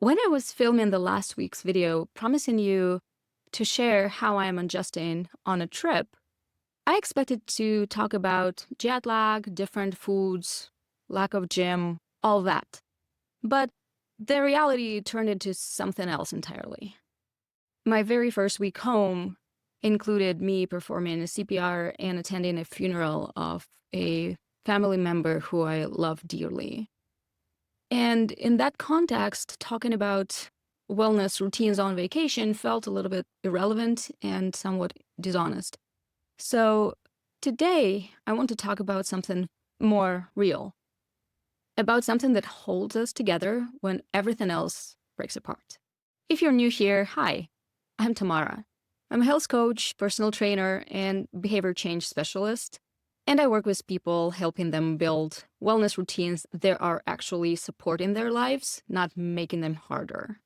When I was filming the last week's video promising you to share how I am adjusting on a trip, I expected to talk about jet lag, different foods, lack of gym, all that. But the reality turned into something else entirely. My very first week home included me performing a CPR and attending a funeral of a family member who I love dearly. And in that context, talking about wellness routines on vacation felt a little bit irrelevant and somewhat dishonest. So today, I want to talk about something more real, about something that holds us together when everything else breaks apart. If you're new here, hi, I'm Tamara. I'm a health coach, personal trainer, and behavior change specialist. And I work with people, helping them build wellness routines that are actually supporting their lives, not making them harder.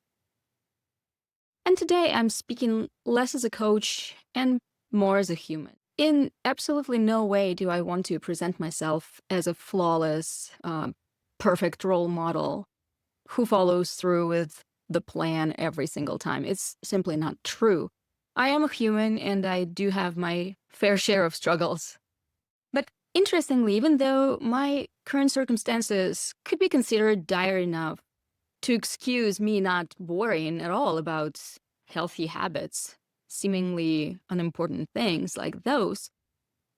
And today I'm speaking less as a coach and more as a human. In absolutely no way do I want to present myself as a flawless, perfect role model who follows through with the plan every single time. It's simply not true. I am a human and I do have my fair share of struggles. But interestingly, even though my current circumstances could be considered dire enough to excuse me not worrying at all about healthy habits, seemingly unimportant things like those,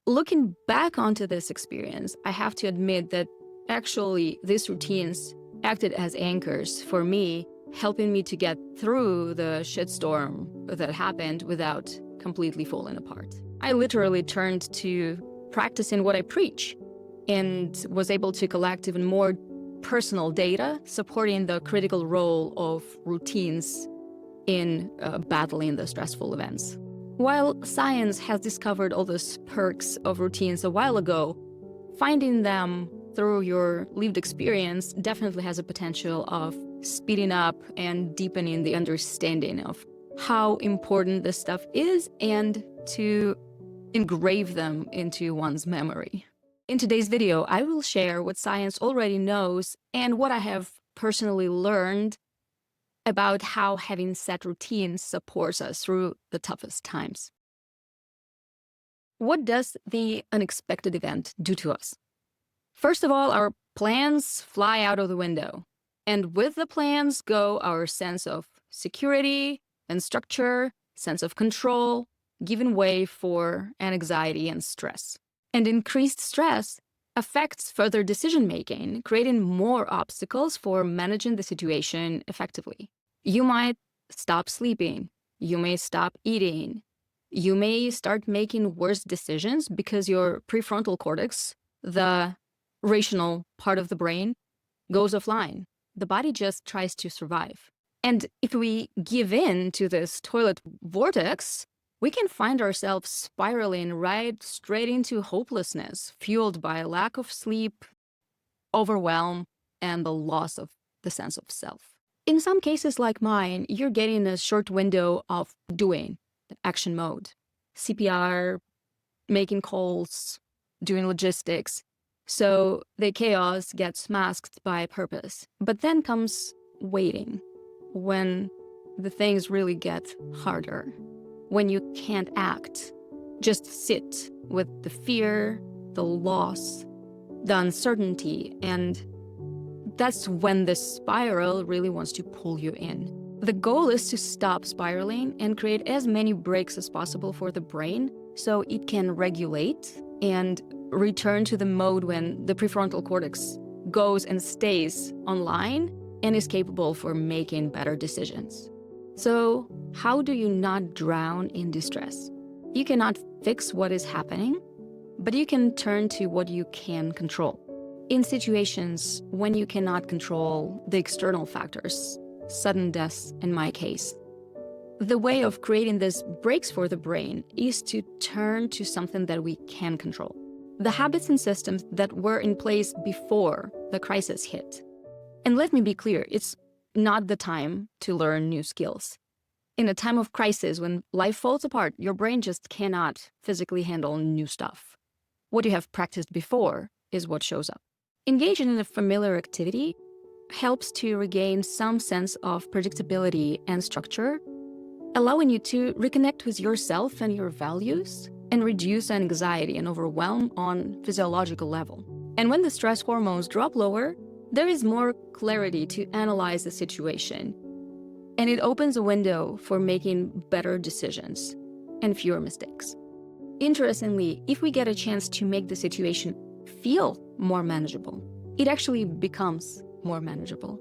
looking back onto this experience, I have to admit that actually these routines acted as anchors for me, helping me to get through the shitstorm that happened without completely falling apart. I literally turned to practicing what I preach and was able to collect even more personal data supporting the critical role of routines in battling the stressful events. While science has discovered all those perks of routines a while ago, finding them through your lived experience definitely has a potential of speeding up and deepening the understanding of how important this stuff is and to engrave them into one's memory. In today's video, I will share what science already knows and what I have personally learned about how having set routines supports us through the toughest times. What does the unexpected event do to us? First of all, our plans fly out of the window. And with the plans go our sense of security and structure, sense of control, giving way for anxiety and stress. And increased stress affects further decision-making, creating more obstacles for managing the situation effectively. You might stop sleeping. You may stop eating. You may start making worse decisions because your prefrontal cortex, the rational part of the brain, goes offline. The body just tries to survive. And if we give in to this toilet vortex, we can find ourselves spiraling right straight into hopelessness, fueled by a lack of sleep, overwhelm, and the loss of the sense of self. In some cases like mine, you're getting a short window of doing, action mode, CPR, making calls, doing logistics. So the chaos gets masked by purpose. But then comes waiting, when the things really get harder. When you can't act, just sit with the fear, the loss, the uncertainty, and that's when the spiral really wants to pull you in. The goal is to stop spiraling and create as many breaks as possible for the brain so it can regulate and return to the mode when the prefrontal cortex goes and stays online and is capable for making better decisions. So, how do you not drown in distress? You cannot fix what is happening, but you can turn to what you can control. In situations when you cannot control the external factors, sudden deaths in my case, the way of creating these breaks for the brain is to turn to something that we can control. The habits and systems that were in place before the crisis hit. And let me be clear, it's not the time to learn new skills. In a time of crisis, when life falls apart, your brain just cannot physically handle new stuff. What you have practiced before is what shows up. Engaging in a familiar activity helps to regain some sense of predictability and structure, allowing you to reconnect with yourself and your values and reduce anxiety and overwhelm on physiological level. And when the stress hormones drop lower, there is more clarity to analyze the situation. And it opens a window for making better decisions and fewer mistakes. Interestingly, if we get a chance to make the situation feel more manageable, it actually becomes more manageable.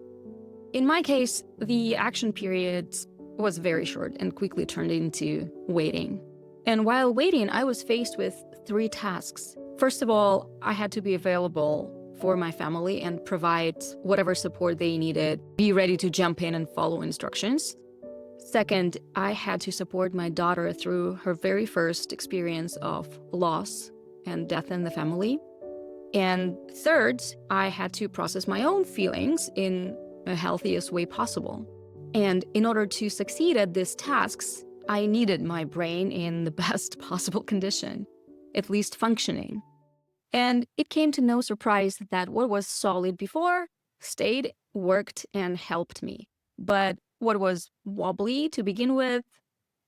In my case, the action period was very short and quickly turned into waiting. And while waiting, I was faced with 3 tasks. First of all, I had to be available for my family and provide whatever support they needed, be ready to jump in and follow instructions. Second, I had to support my daughter through her very first experience of loss and death in the family. And third, I had to process my own feelings in the healthiest way possible. And in order to succeed at these tasks, I needed my brain in the best possible condition, at least functioning. And it came to no surprise that what was solid before stayed, worked, and helped me. But what was wobbly to begin with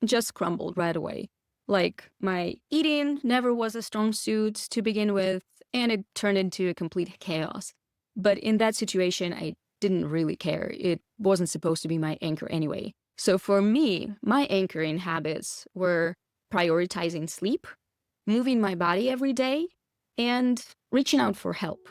just crumbled right away. Like my eating never was a strong suit to begin with, and it turned into a complete chaos. But in that situation, I didn't really care. It wasn't supposed to be my anchor anyway. So for me, my anchoring habits were prioritizing sleep, moving my body every day, and reaching out for help.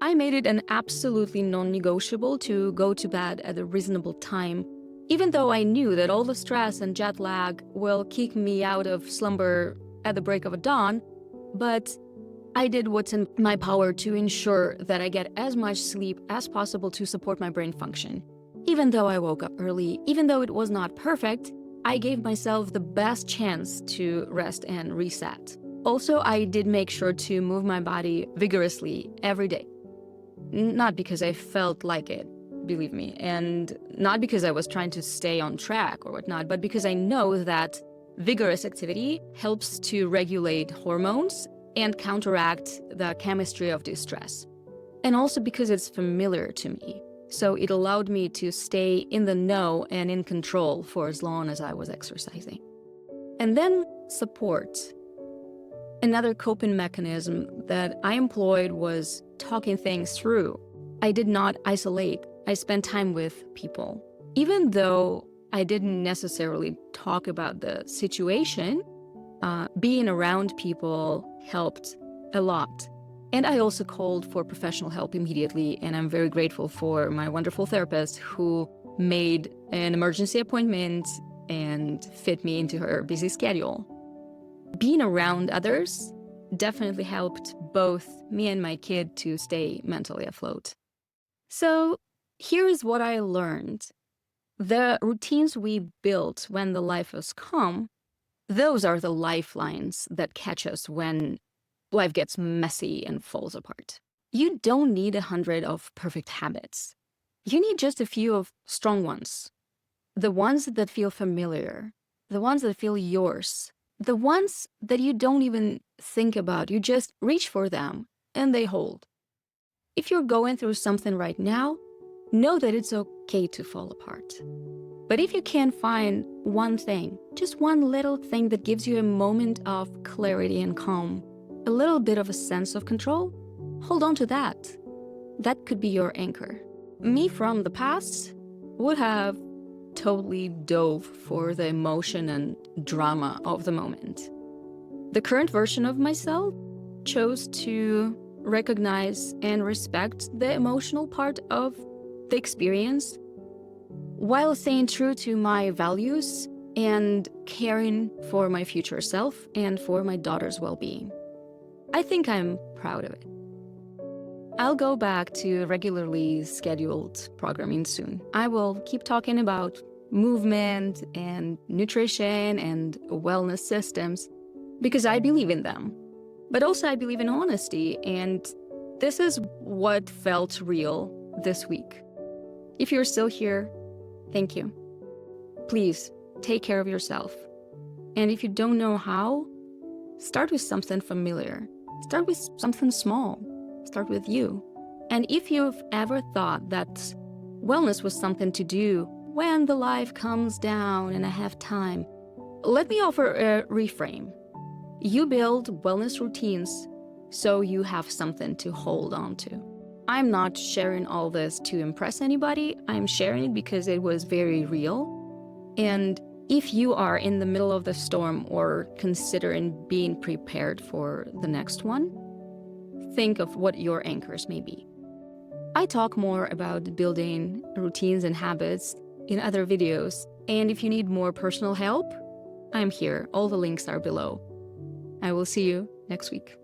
I made it an absolutely non-negotiable to go to bed at a reasonable time, even though I knew that all the stress and jet lag will kick me out of slumber at the break of dawn, but I did what's in my power to ensure that I get as much sleep as possible to support my brain function. Even though I woke up early, even though it was not perfect, I gave myself the best chance to rest and reset. Also, I did make sure to move my body vigorously every day. Not because I felt like it, believe me, and not because I was trying to stay on track or whatnot, but because I know that vigorous activity helps to regulate hormones and counteract the chemistry of distress. And also because it's familiar to me. So it allowed me to stay in the know and in control for as long as I was exercising. And then support. Another coping mechanism that I employed was talking things through. I did not isolate. I spent time with people. Even though I didn't necessarily talk about the situation, being around people helped a lot. And I also called for professional help immediately, and I'm very grateful for my wonderful therapist who made an emergency appointment and fit me into her busy schedule. Being around others definitely helped both me and my kid to stay mentally afloat. So here is what I learned. The routines we built when the life was calm, those are the lifelines that catch us when life gets messy and falls apart. You don't need 100 of perfect habits. You need just a few of strong ones. The ones that feel familiar, the ones that feel yours, the ones that you don't even think about. You just reach for them and they hold. If you're going through something right now, know that it's okay to fall apart. But if you can find one thing, just one little thing that gives you a moment of clarity and calm, a little bit of a sense of control, hold on to that. That could be your anchor. Me from the past would have totally dove for the emotion and drama of the moment. The current version of myself chose to recognize and respect the emotional part of the experience while staying true to my values and caring for my future self and for my daughter's well-being. I think I'm proud of it. I'll go back to regularly scheduled programming soon. I will keep talking about movement and nutrition and wellness systems because I believe in them. But also I believe in honesty, and this is what felt real this week. If you're still here, thank you. Please take care of yourself. And if you don't know how, start with something familiar. Start with something small. Start with you. And if you've ever thought that wellness was something to do when the life comes down and I have time, let me offer a reframe. You build wellness routines so you have something to hold on to. I'm not sharing all this to impress anybody. I'm sharing it because it was very real. And if you are in the middle of the storm or considering being prepared for the next one, think of what your anchors may be. I talk more about building routines and habits in other videos, and if you need more personal help, I'm here. All the links are below. I will see you next week.